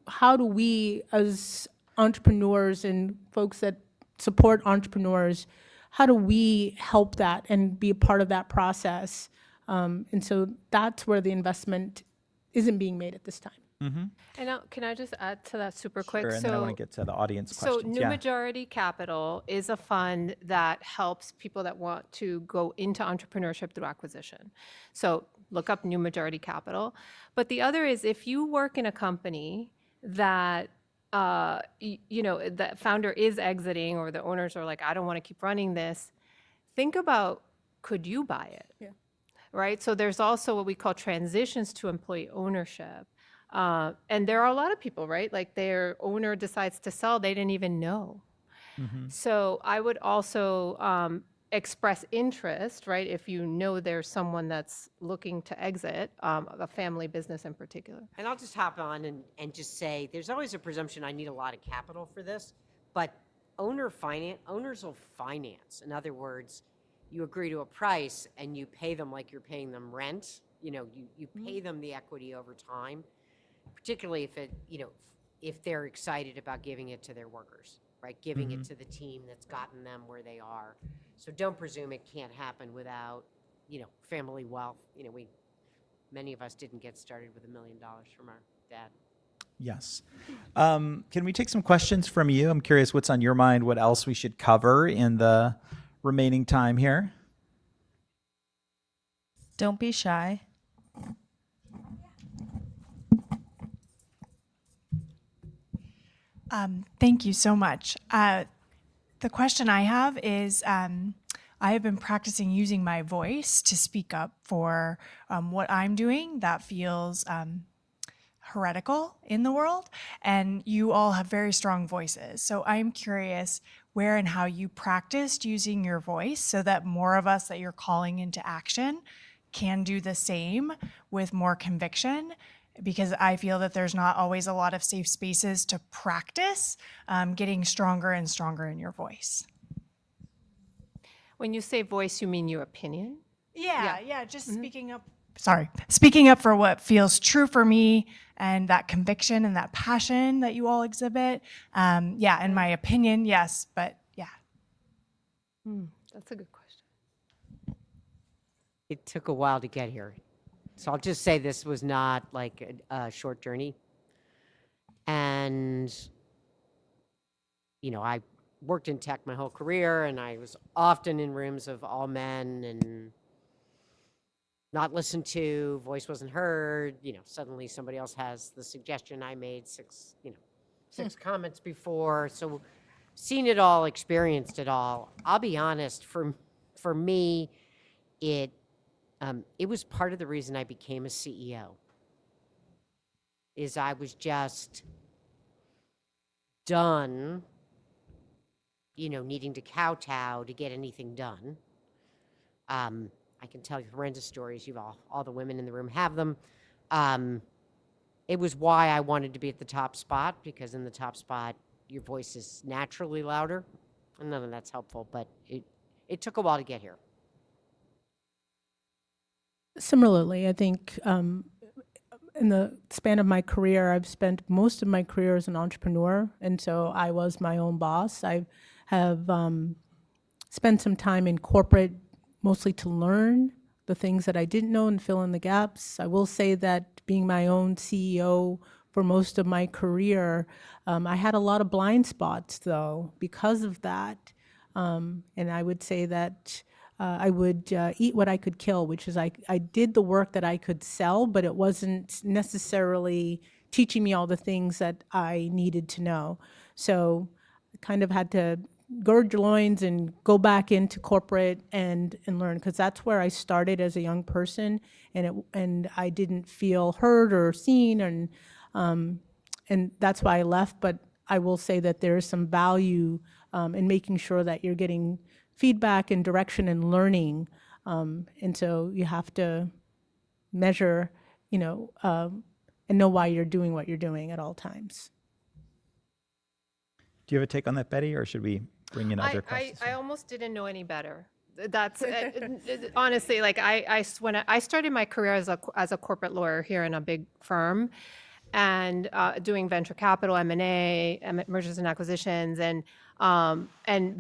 Speaker 9: how do we as entrepreneurs and folks that support entrepreneurs, how do we help that and be a part of that process? And so that's where the investment isn't being made at this time.
Speaker 2: Mm-hmm.
Speaker 8: And now, can I just add to that super quick?
Speaker 2: Sure, and then I want to get to the audience questions.
Speaker 8: So New Majority Capital is a fund that helps people that want to go into entrepreneurship through acquisition. So look up New Majority Capital. But the other is, if you work in a company that the founder is exiting, or the owners are like, I don't want to keep running this, think about, could you buy it?
Speaker 9: Yeah.
Speaker 8: Right? So there's also what we call transitions to employee ownership. And there are a lot of people, right? Like their owner decides to sell, they didn't even know.
Speaker 2: Mm-hmm.
Speaker 8: So I would also express interest, right? If you know there's someone that's looking to exit, a family business in particular.
Speaker 7: And I'll just hop on and just say, there's always a presumption I need a lot of capital for this, but owners will finance. In other words, you agree to a price and you pay them like you're paying them rent. You pay them the equity over time, particularly if if they're excited about giving it to their workers, right? Giving it to the team that's gotten them where they are. So don't presume it can't happen without, family wealth. Many of us didn't get started with $1 million from our dad.
Speaker 2: Yes. Can we take some questions from you? I'm curious what's on your mind, what else we should cover in the remaining time here.
Speaker 10: Don't be shy.
Speaker 11: Thank you so much. The question I have is, I have been practicing using my voice to speak up for what I'm doing that feels heretical in the world, and you all have very strong voices. So I'm curious where and how you practiced using your voice so that more of us that you're calling into action can do the same with more conviction, because I feel that there's not always a lot of safe spaces to practice getting stronger and stronger in your voice.
Speaker 8: When you say voice, you mean your opinion?
Speaker 11: Yeah, just speaking up. Sorry, speaking up for what feels true for me and that conviction and that passion that you all exhibit. In my opinion, yes, but yeah.
Speaker 8: That's a good question.
Speaker 7: It took a while to get here. So I'll just say this was not like a short journey. And, I worked in tech my whole career, and I was often in rooms of all men and not listened to, voice wasn't heard. Suddenly somebody else has the suggestion I made six comments before. So seen it all, experienced it all. I'll be honest, for me, it was part of the reason I became a CEO, is I was just done, needing to kowtow to get anything done. I can tell you horrendous stories. All the women in the room have them. It was why I wanted to be at the top spot, because in the top spot, your voice is naturally louder. And none of that's helpful, but it took a while to get here.
Speaker 9: Similarly, I think in the span of my career, I've spent most of my career as an entrepreneur, and so I was my own boss. I have spent some time in corporate, mostly to learn the things that I didn't know and fill in the gaps. I will say that being my own CEO for most of my career, I had a lot of blind spots, though, because of that. And I would say that I would eat what I could kill, which is I did the work that I could sell, but it wasn't necessarily teaching me all the things that I needed to know. So I kind of had to gird your loins and go back into corporate and learn, because that's where I started as a young person, and I didn't feel heard or seen, and that's why I left. But I will say that there is some value in making sure that you're getting feedback and direction and learning, and so you have to measure, and know why you're doing what you're doing at all times.
Speaker 2: Do you have a take on that, Betty, or should we bring in other questions?
Speaker 8: I almost didn't know any better. That's honestly, like when I started my career as a corporate lawyer here in a big firm, and doing venture capital, M&A, mergers and acquisitions, and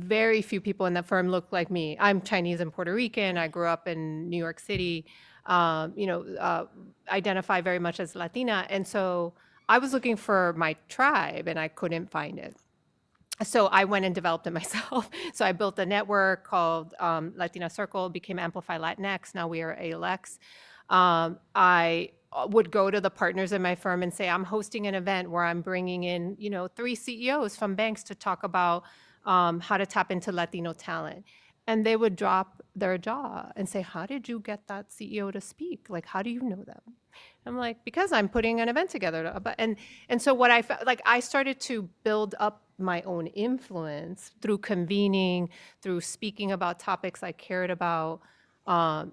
Speaker 8: very few people in that firm look like me. I'm Chinese and Puerto Rican. I grew up in New York City. Identify very much as Latina, and so I was looking for my tribe, and I couldn't find it. So I went and developed it myself. So I built a network called Latina Circle, became Amplify Latinx. Now we are ALX. I would go to the partners in my firm and say, I'm hosting an event where I'm bringing in, 3 CEOs from banks to talk about how to tap into Latino talent. And they would drop their jaw and say, how did you get that CEO to speak? Like, how do you know them? I'm like, because I'm putting an event together. And so what I felt like, I started to build up my own influence through convening, through speaking about topics I cared about,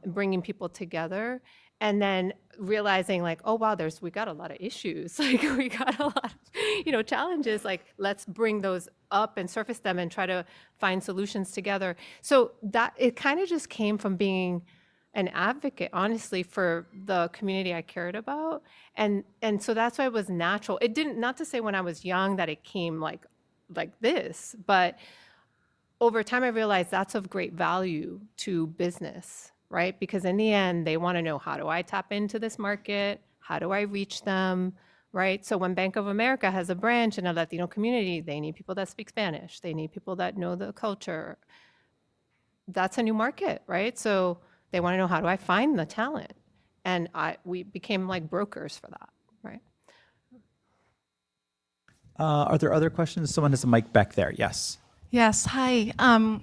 Speaker 8: bringing people together, and then realizing like, oh wow, we got a lot of issues. Like we got a lot of, challenges. Like let's bring those up and surface them and try to find solutions together. So that it kind of just came from being an advocate, honestly, for the community I cared about. And so that's why it was natural. It didn't, not to say when I was young that it came like this, but over time I realized that's of great value to business, right? Because in the end, they want to know, how do I tap into this market? How do I reach them? Right? So when Bank of America has a branch in a Latino community, they need people that speak Spanish. They need people that know the culture. That's a new market, right? So they want to know, how do I find the talent? And we became like brokers for that, right?
Speaker 2: Are there other questions? Someone has a mic back there. Yes.
Speaker 10: Yes, hi.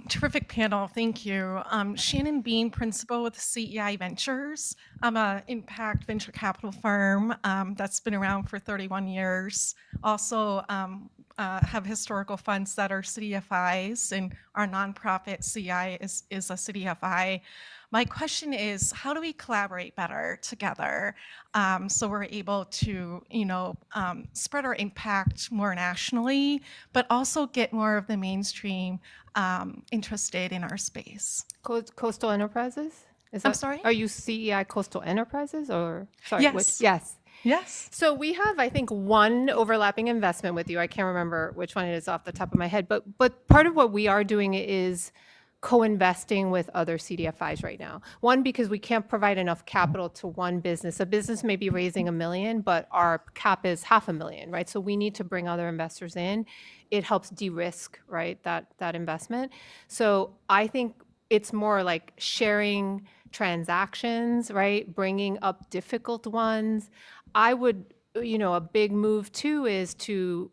Speaker 10: Terrific panel, thank you. Shannon Bean, principal with CEI Ventures. I'm an impact venture capital firm that's been around for 31 years. Also have historical funds that are CDFIs, and our nonprofit CEI is a CDFI. My question is, how do we collaborate better together so we're able to, spread our impact more nationally, but also get more of the mainstream interested in our space?
Speaker 8: Coastal Enterprises?
Speaker 10: I'm sorry?
Speaker 8: Are you CEI Coastal Enterprises or? Sorry,
Speaker 10: Yes.
Speaker 8: which? Yes.
Speaker 10: Yes.
Speaker 8: So we have, I think, one overlapping investment with you. I can't remember which one it is off the top of my head, but part of what we are doing is co-investing with other CDFIs right now. One, because we can't provide enough capital to one business. A business may be raising $1 million, but our cap is $500,000, right? So we need to bring other investors in. It helps de-risk, right, that investment. So I think it's more like sharing transactions, right? Bringing up difficult ones. I would, a big move too is to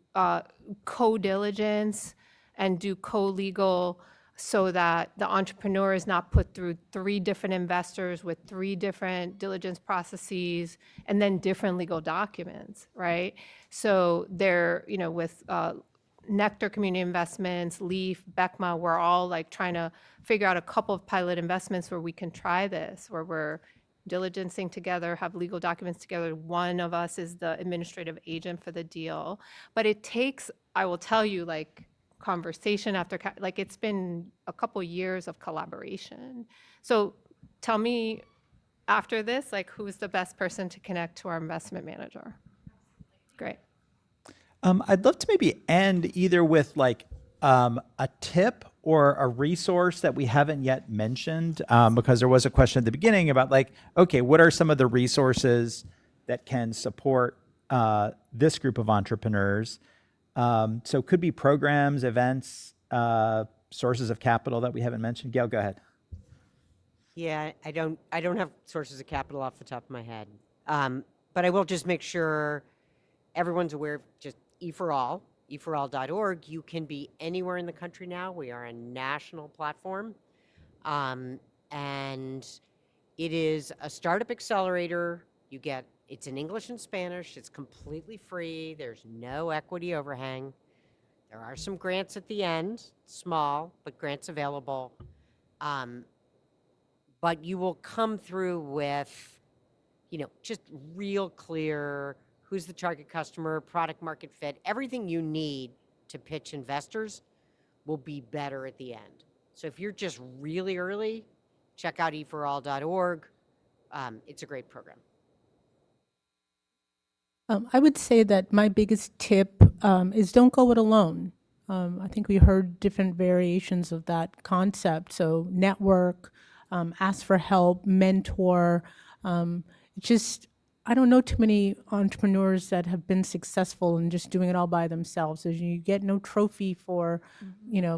Speaker 8: co-diligence and do co-legal, so that the entrepreneur is not put through 3 different investors with 3 different diligence processes and then different legal documents, right? So they're, with Nectar Community Investments, Leaf, BECMA, we're all like trying to figure out a couple of pilot investments where we can try this, where we're diligencing together, have legal documents together. One of us is the administrative agent for the deal. But it takes, I will tell you, like, conversation after, like, it's been a couple years of collaboration. So tell me after this, like, who's the best person to connect to our investment manager? Great.
Speaker 2: I'd love to maybe end either with like a tip or a resource that we haven't yet mentioned, because there was a question at the beginning about like, okay, what are some of the resources that can support this group of entrepreneurs? So it could be programs, events, sources of capital that we haven't mentioned. Gail, go ahead.
Speaker 7: Yeah, I don't have sources of capital off the top of my head. But I will just make sure everyone's aware of just E4All, eforall.org. You can be anywhere in the country now. We are a national platform. And it is a startup accelerator. It's in English and Spanish. It's completely free. There's no equity overhang. There are some grants at the end, small, but grants available. But you will come through with, just real clear who's the target customer, product market fit, everything you need to pitch investors will be better at the end. So if you're just really early, check out eforall.org. It's a great program.
Speaker 9: I would say that my biggest tip is don't go it alone. I think we heard different variations of that concept. So network, ask for help, mentor. I don't know too many entrepreneurs that have been successful in just doing it all by themselves. So you get no trophy for,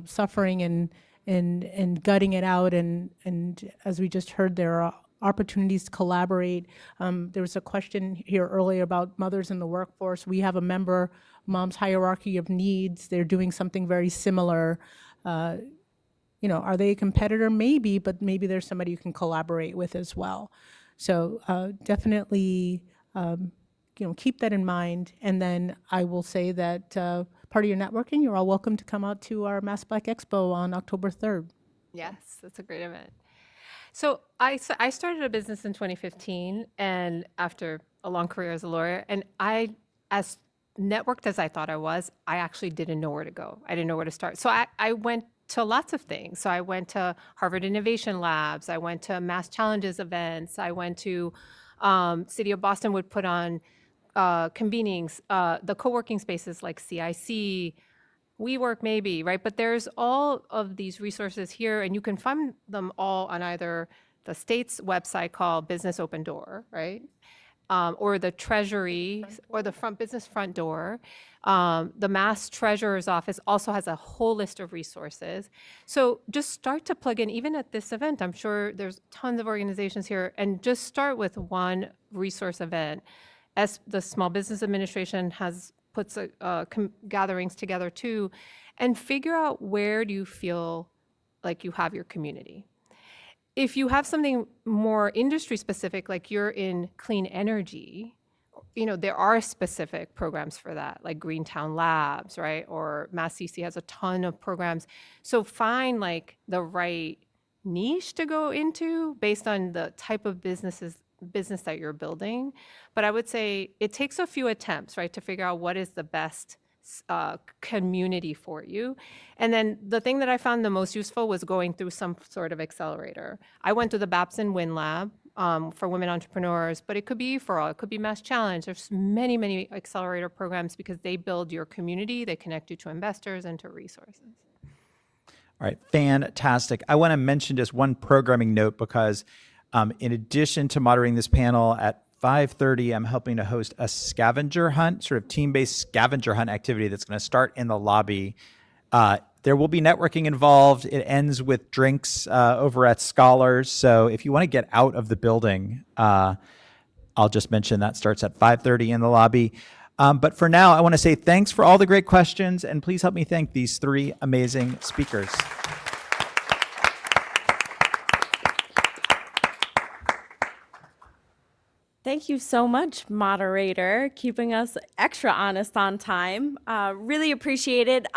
Speaker 9: suffering and gutting it out. And as we just heard, there are opportunities to collaborate. There was a question here earlier about mothers in the workforce. We have a member, Mom's Hierarchy of Needs. They're doing something very similar. Are they a competitor? Maybe, but maybe there's somebody you can collaborate with as well. So definitely, keep that in mind. And then I will say that part of your networking, you're all welcome to come out to our Mass Black Expo on October 3rd.
Speaker 8: Yes, that's a great event. So I started a business in 2015, and after a long career as a lawyer, and as networked as I thought I was, I actually didn't know where to go. I didn't know where to start. So I went to lots of things. So I went to Harvard Innovation Labs. I went to Mass Challenges events. I went to City of Boston would put on convenings, the co-working spaces like CIC, WeWork maybe, right? But there's all of these resources here, and you can find them all on either the state's website called Business Open Door, right? Or the Treasury, or the Business Front Door. The Mass Treasurer's Office also has a whole list of resources. So just start to plug in, even at this event. I'm sure there's tons of organizations here, and just start with one resource event. As the Small Business Administration puts gatherings together too, and figure out where do you feel like you have your community. If you have something more industry specific, like you're in clean energy, there are specific programs for that, like Greentown Labs, right? Or Mass CC has a ton of programs. So find like the right niche to go into based on the type of business that you're building. But I would say it takes a few attempts, right, to figure out what is the best community for you. And then the thing that I found the most useful was going through some sort of accelerator. I went to the Babson Win Lab for women entrepreneurs, but it could be for all. It could be Mass Challenge. There's many, many accelerator programs because they build your community. They connect you to investors and to resources.
Speaker 2: All right, fantastic. I want to mention just one programming note because in addition to moderating this panel at 5:30, I'm helping to host a scavenger hunt, sort of team-based scavenger hunt activity that's going to start in the lobby. There will be networking involved. It ends with drinks over at Scholars. So if you want to get out of the building, I'll just mention that starts at 5:30 in the lobby. But for now, I want to say thanks for all the great questions, and please help me thank these three amazing speakers.
Speaker 1: Thank you so much, moderator, keeping us extra honest on time. Really appreciate it.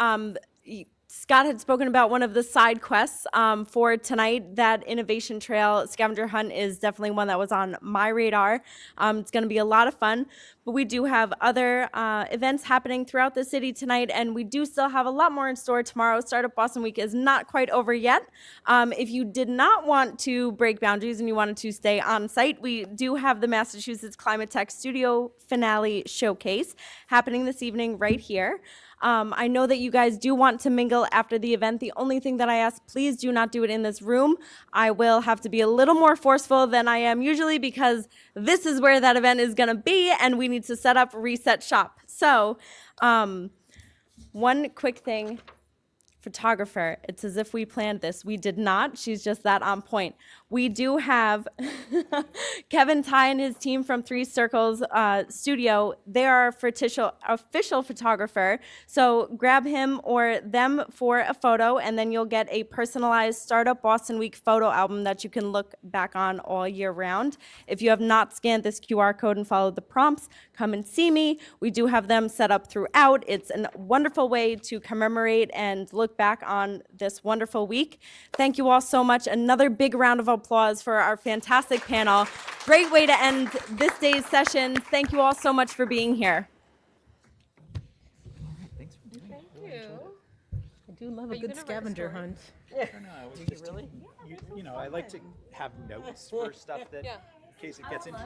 Speaker 1: Scott had spoken about one of the side quests for tonight. That Innovation Trail scavenger hunt is definitely one that was on my radar. It's going to be a lot of fun, but we do have other events happening throughout the city tonight, and we do still have a lot more in store tomorrow. Startup Boston Week is not quite over yet. If you did not want to break boundaries and you wanted to stay on site, we do have the Massachusetts Climate Tech Studio Finale Showcase happening this evening right here. I know that you guys do want to mingle after the event. The only thing that I ask, please do not do it in this room. I will have to be a little more forceful than I am usually because this is where that event is going to be and we need to set up Reset Shop. So one quick thing. Photographer, it's as if we planned this. We did not. She's just that on point. We do have Kevin Ty and his team from Three Circles Studio. They are official photographer. So grab him or them for a photo, and then you'll get a personalized Startup Boston Week photo album that you can look back on all year round. If you have not scanned this QR code and followed the prompts, come and see me. We do have them set up throughout. It's a wonderful way to commemorate and look back on this wonderful week. Thank you all so much. Another big round of applause for our fantastic panel. Great way to end this day's session. Thank you all so much for being here.
Speaker 2: Thanks for doing it.
Speaker 1: Thank you.
Speaker 9: I do love a good scavenger hunt.
Speaker 2: I like to have notes for stuff that in case it gets into